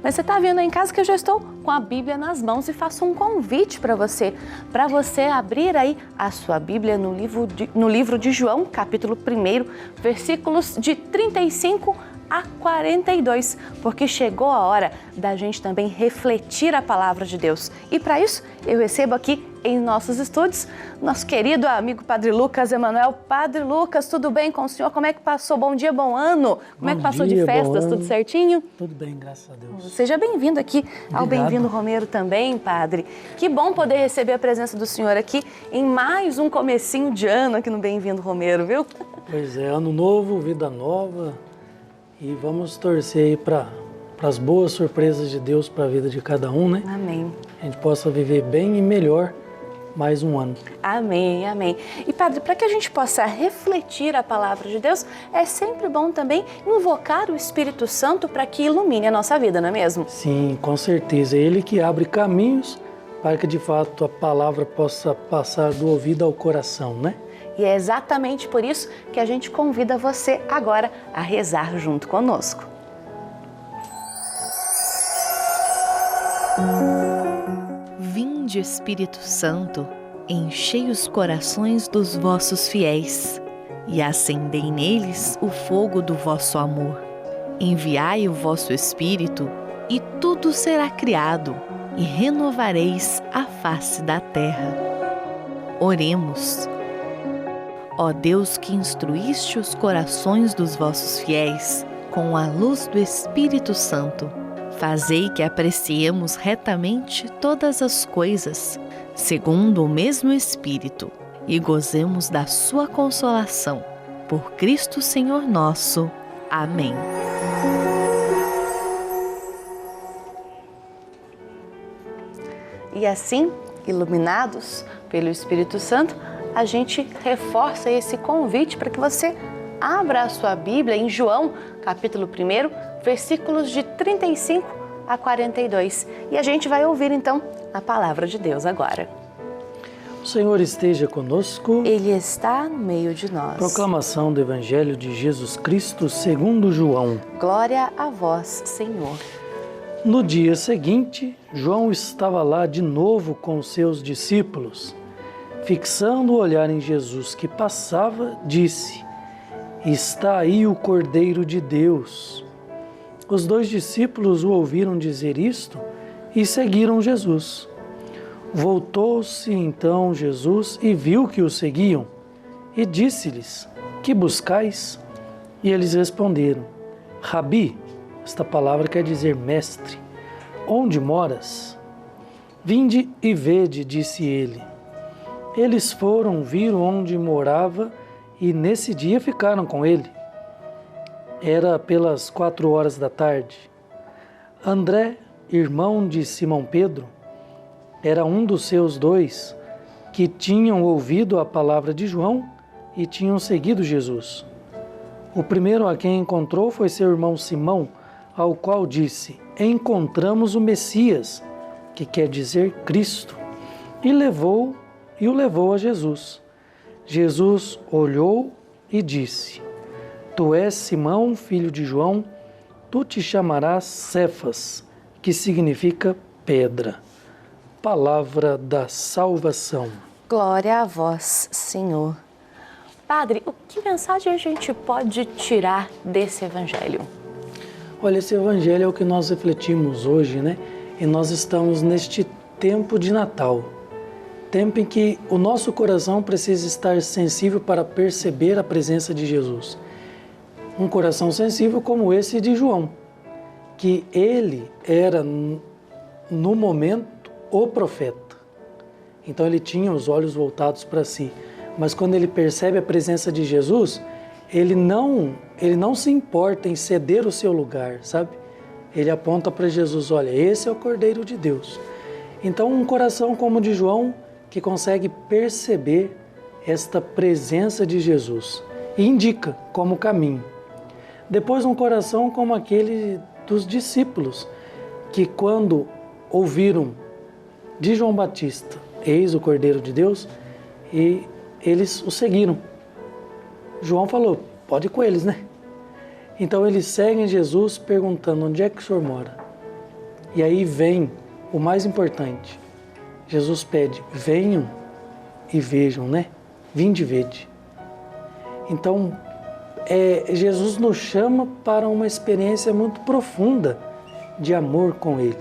Mas você está vendo aí em casa que eu já estou com a Bíblia nas mãos e faço um convite para você abrir aí a sua Bíblia no livro de João, capítulo 1, versículos de 35 a 42, porque chegou a hora da gente também refletir a palavra de Deus. E para isso, eu recebo aqui em nossos estúdios nosso querido amigo Padre Lucas Emanuel. Padre Lucas, tudo bem com o senhor? Como é que passou? Bom dia, bom ano. Como é que passou de festas? Tudo certinho? Tudo bem, graças a Deus. Seja bem-vindo aqui ao Bem-vindo Romero também, Padre. Que bom poder receber a presença do senhor aqui em mais um comecinho de ano aqui no Bem-vindo Romero, viu? Pois é, ano novo, vida nova. E vamos torcer aí para as boas surpresas de Deus para a vida de cada um, né? Amém. A gente possa viver bem e melhor mais um ano. Amém, amém. E Padre, para que a gente possa refletir a palavra de Deus, é sempre bom também invocar o Espírito Santo para que ilumine a nossa vida, não é mesmo? Sim, com certeza. É Ele que abre caminhos para que de fato a palavra possa passar do ouvido ao coração, né? E é exatamente por isso que a gente convida você agora a rezar junto conosco. Vinde, Espírito Santo, enchei os corações dos vossos fiéis e acendei neles o fogo do vosso amor. Enviai o vosso Espírito e tudo será criado e renovareis a face da terra. Oremos. Ó Deus, que instruíste os corações dos vossos fiéis com a luz do Espírito Santo, fazei que apreciemos retamente todas as coisas, segundo o mesmo Espírito, e gozemos da sua consolação. Por Cristo Senhor nosso. Amém. E assim, iluminados pelo Espírito Santo, a gente reforça esse convite para que você abra a sua Bíblia em João, capítulo 1, versículos de 35 a 42. E a gente vai ouvir então a palavra de Deus agora. O Senhor esteja conosco. Ele está no meio de nós. Proclamação do Evangelho de Jesus Cristo segundo João. Glória a vós, Senhor. No dia seguinte, João estava lá de novo com seus discípulos. Fixando o olhar em Jesus que passava, disse: Está aí o Cordeiro de Deus. Os 2 discípulos o ouviram dizer isto e seguiram Jesus. Voltou-se então Jesus e viu que o seguiam e disse-lhes: Que buscais? E eles responderam: Rabi, esta palavra quer dizer mestre, onde moras? Vinde e vede, disse ele. Eles foram, viram onde morava e nesse dia ficaram com ele. Era pelas 4 da tarde. André, irmão de Simão Pedro, era um dos seus 2 que tinham ouvido a palavra de João e tinham seguido Jesus. O primeiro a quem encontrou foi seu irmão Simão, ao qual disse: Encontramos o Messias, que quer dizer Cristo, e o levou a Jesus. Jesus olhou e disse: Tu és Simão, filho de João, tu te chamarás Cefas, que significa pedra. Palavra da salvação. Glória a vós, Senhor. Padre, que mensagem a gente pode tirar desse evangelho? Olha, esse evangelho é o que nós refletimos hoje, né? E nós estamos neste tempo de Natal. Tempo em que o nosso coração precisa estar sensível para perceber a presença de Jesus. Um coração sensível como esse de João, que ele era, no momento, o profeta. Então ele tinha os olhos voltados para si. Mas quando ele percebe a presença de Jesus, ele não se importa em ceder o seu lugar, sabe? Ele aponta para Jesus: olha, esse é o Cordeiro de Deus. Então um coração como o de João, que consegue perceber esta presença de Jesus e indica como caminho. Depois um coração como aquele dos discípulos, que quando ouviram de João Batista: eis o Cordeiro de Deus, e eles o seguiram. João falou: pode ir com eles, né? Então eles seguem Jesus perguntando: onde é que o senhor mora? E aí vem o mais importante. Jesus pede, venham e vejam, né? Vinde e vede. Então, Jesus nos chama para uma experiência muito profunda de amor com Ele.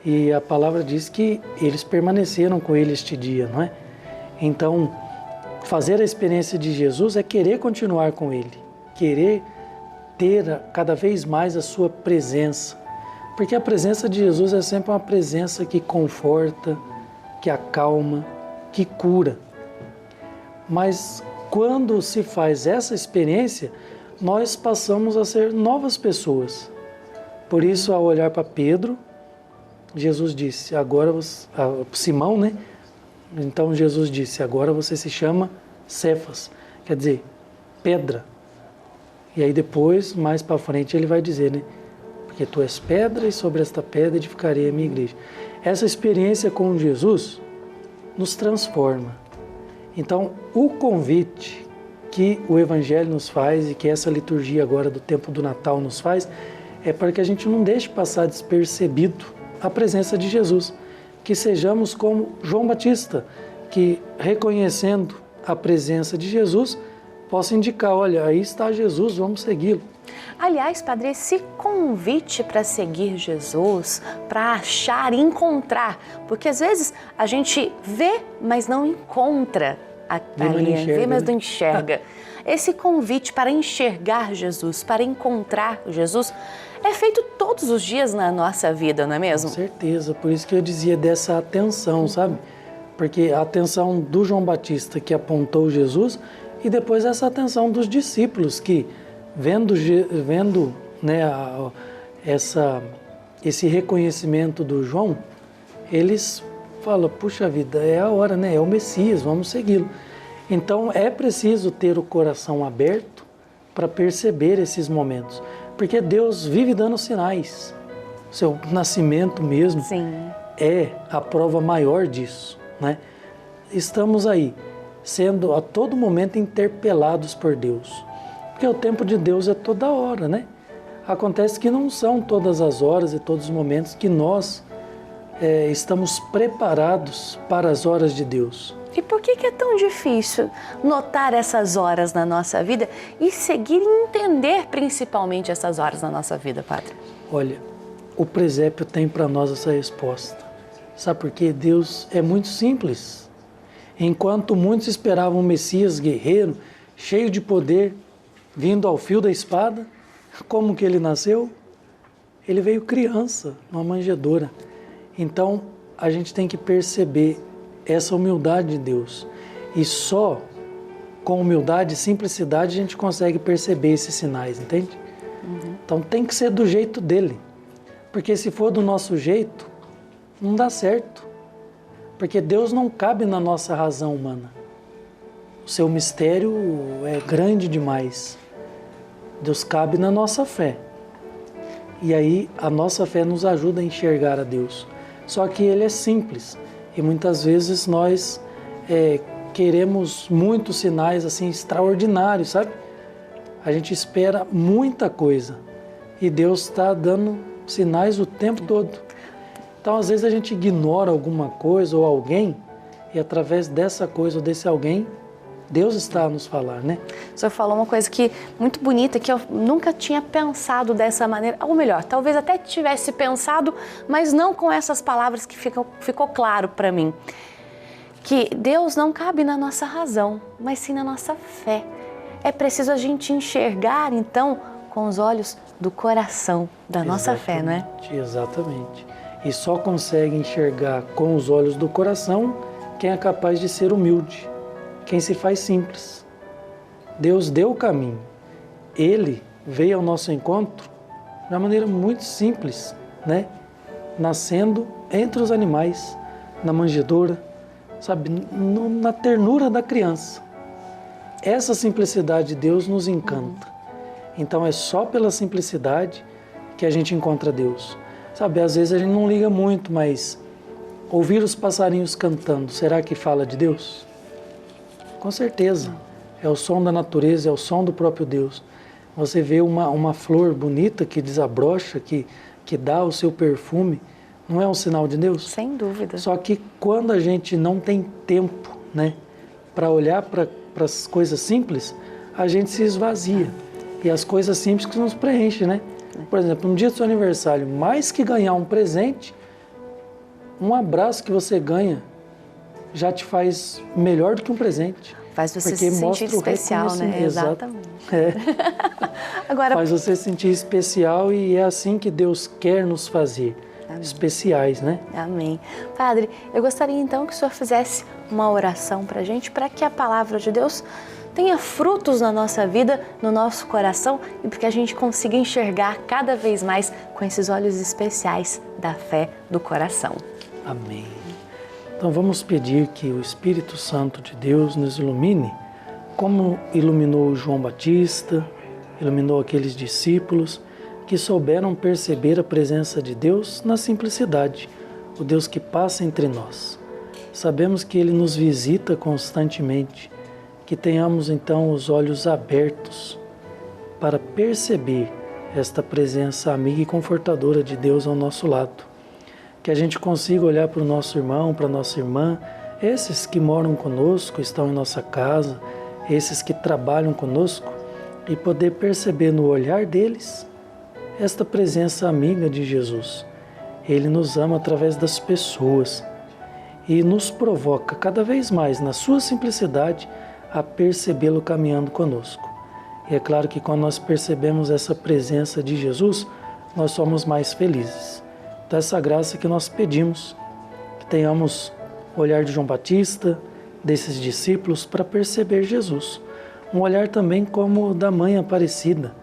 E a palavra diz que eles permaneceram com Ele este dia, não é? Então, fazer a experiência de Jesus é querer continuar com Ele, querer ter cada vez mais a sua presença. Porque a presença de Jesus é sempre uma presença que conforta, que acalma, que cura. Mas quando se faz essa experiência, nós passamos a ser novas pessoas. Por isso, ao olhar para Pedro, Jesus disse, agora você, Simão, né? Então Jesus disse, agora você se chama Cefas, quer dizer, pedra. E aí depois, mais para frente, ele vai dizer, né? Porque tu és pedra e sobre esta pedra edificarei a minha igreja. Essa experiência com Jesus nos transforma. Então, o convite que o Evangelho nos faz e que essa liturgia agora do tempo do Natal nos faz, é para que a gente não deixe passar despercebido a presença de Jesus. Que sejamos como João Batista, que reconhecendo a presença de Jesus, possa indicar, olha, aí está Jesus, vamos segui-lo. Aliás, Padre, esse convite para seguir Jesus, para achar e encontrar, porque às vezes a gente vê, mas não encontra a linha, vê, mas não enxerga. Esse convite para enxergar Jesus, para encontrar Jesus, é feito todos os dias na nossa vida, não é mesmo? Com certeza, por isso que eu dizia dessa atenção, sabe? Porque a atenção do João Batista que apontou Jesus e depois essa atenção dos discípulos que, vendo né, esse reconhecimento do João, eles falam, puxa vida, é a hora, né? É o Messias, vamos segui-lo. Então é preciso ter o coração aberto para perceber esses momentos. Porque Deus vive dando sinais. O seu nascimento mesmo Sim. é a prova maior disso, né? Estamos aí, sendo a todo momento interpelados por Deus. Porque o tempo de Deus é toda hora, né? Acontece que não são todas as horas e todos os momentos que nós estamos preparados para as horas de Deus. E por que é tão difícil notar essas horas na nossa vida e seguir e entender principalmente essas horas na nossa vida, Padre? Olha, o presépio tem para nós essa resposta. Sabe por quê? Deus é muito simples. Enquanto muitos esperavam um Messias guerreiro, cheio de poder, vindo ao fio da espada, como que ele nasceu? Ele veio criança, numa manjedoura. Então, a gente tem que perceber essa humildade de Deus. E só com humildade e simplicidade a gente consegue perceber esses sinais, entende? Então tem que ser do jeito dele. Porque se for do nosso jeito, não dá certo. Porque Deus não cabe na nossa razão humana. O seu mistério é grande demais. Deus cabe na nossa fé. E aí a nossa fé nos ajuda a enxergar a Deus. Só que ele é simples. E muitas vezes nós queremos muitos sinais assim extraordinários, sabe? A gente espera muita coisa e Deus está dando sinais o tempo todo. Então, às vezes a gente ignora alguma coisa ou alguém e através dessa coisa ou desse alguém, Deus está a nos falar, né? O senhor falou uma coisa muito bonita, que eu nunca tinha pensado dessa maneira, ou melhor, talvez até tivesse pensado, mas não com essas palavras que ficou claro para mim. Que Deus não cabe na nossa razão, mas sim na nossa fé. É preciso a gente enxergar, então, com os olhos do coração, da nossa fé, não é? Exatamente. E só consegue enxergar com os olhos do coração quem é capaz de ser humilde. Quem se faz simples. Deus deu o caminho. Ele veio ao nosso encontro de uma maneira muito simples, né? Nascendo entre os animais, na manjedoura, sabe? Na ternura da criança. Essa simplicidade de Deus nos encanta. Então é só pela simplicidade que a gente encontra Deus. Sabe, às vezes a gente não liga muito, mas ouvir os passarinhos cantando, será que fala de Deus? Com certeza, é o som da natureza, é o som do próprio Deus. Você vê uma flor bonita que desabrocha, que que dá o seu perfume, não é um sinal de Deus? Sem dúvida. Só que quando a gente não tem tempo, né, para olhar para as coisas simples, a gente se esvazia. E as coisas simples que nos preenchem, né? Por exemplo, no dia do seu aniversário, mais que ganhar um presente, um abraço que você ganha já te faz melhor do que um presente. Faz você porque se sentir mostra o especial, né? reconhecimento. Exatamente. É. Agora, Faz você se sentir especial e é assim que Deus quer nos fazer. Amém. Especiais, né? Amém. Padre, eu gostaria então que o senhor fizesse uma oração para a gente, para que a palavra de Deus tenha frutos na nossa vida, no nosso coração e para que a gente consiga enxergar cada vez mais com esses olhos especiais da fé do coração. Amém. Então vamos pedir que o Espírito Santo de Deus nos ilumine, como iluminou João Batista, iluminou aqueles discípulos que souberam perceber a presença de Deus na simplicidade, o Deus que passa entre nós. Sabemos que Ele nos visita constantemente, que tenhamos então os olhos abertos para perceber esta presença amiga e confortadora de Deus ao nosso lado. Que a gente consiga olhar para o nosso irmão, para a nossa irmã, esses que moram conosco, estão em nossa casa, esses que trabalham conosco, e poder perceber no olhar deles esta presença amiga de Jesus. Ele nos ama através das pessoas e nos provoca cada vez mais, na sua simplicidade, a percebê-lo caminhando conosco. E é claro que quando nós percebemos essa presença de Jesus, nós somos mais felizes. Então essa graça que nós pedimos, que tenhamos o olhar de João Batista, desses discípulos, para perceber Jesus. Um olhar também como o da mãe Aparecida,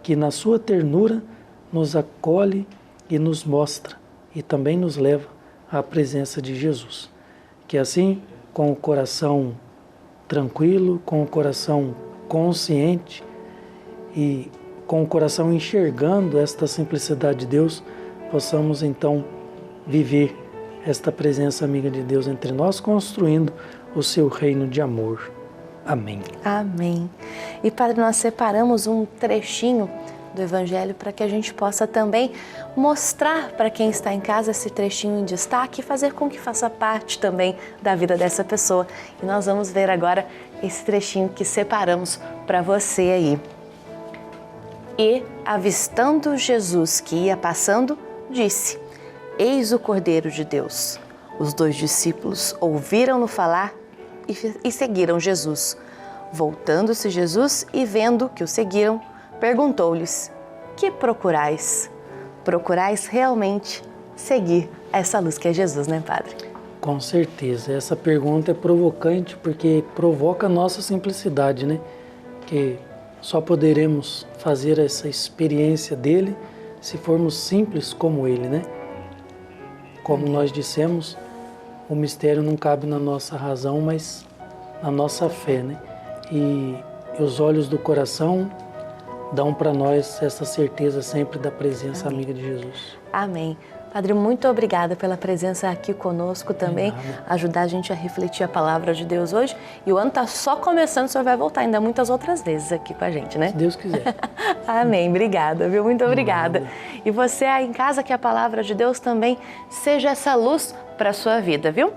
que na sua ternura nos acolhe e nos mostra e também nos leva à presença de Jesus. Que assim, com o coração tranquilo, com o coração consciente e com o coração enxergando esta simplicidade de Deus, possamos então viver esta presença amiga de Deus entre nós, construindo o seu reino de amor. Amém. Amém. E Padre, nós separamos um trechinho do Evangelho para que a gente possa também mostrar para quem está em casa esse trechinho em destaque e fazer com que faça parte também da vida dessa pessoa. E nós vamos ver agora esse trechinho que separamos para você aí. E, avistando Jesus que ia passando, disse: Eis o Cordeiro de Deus. Os 2 discípulos ouviram-no falar e seguiram Jesus. Voltando-se Jesus e vendo que o seguiram, perguntou-lhes: Que procurais? Procurais realmente seguir essa luz que é Jesus, né, Padre? Com certeza. Essa pergunta é provocante porque provoca a nossa simplicidade, né? Que só poderemos fazer essa experiência dele se formos simples como ele, né? Como nós dissemos, o mistério não cabe na nossa razão, mas na nossa fé, né? E os olhos do coração dão para nós essa certeza sempre da presença amiga de Jesus. Amém. Padre, muito obrigada pela presença aqui conosco também, ajudar a gente a refletir a palavra de Deus hoje. E o ano está só começando, o senhor vai voltar ainda muitas outras vezes aqui com a gente, né? Se Deus quiser. Amém, obrigada, viu? Muito obrigada. E você aí em casa, que a palavra de Deus também seja essa luz para a sua vida, viu?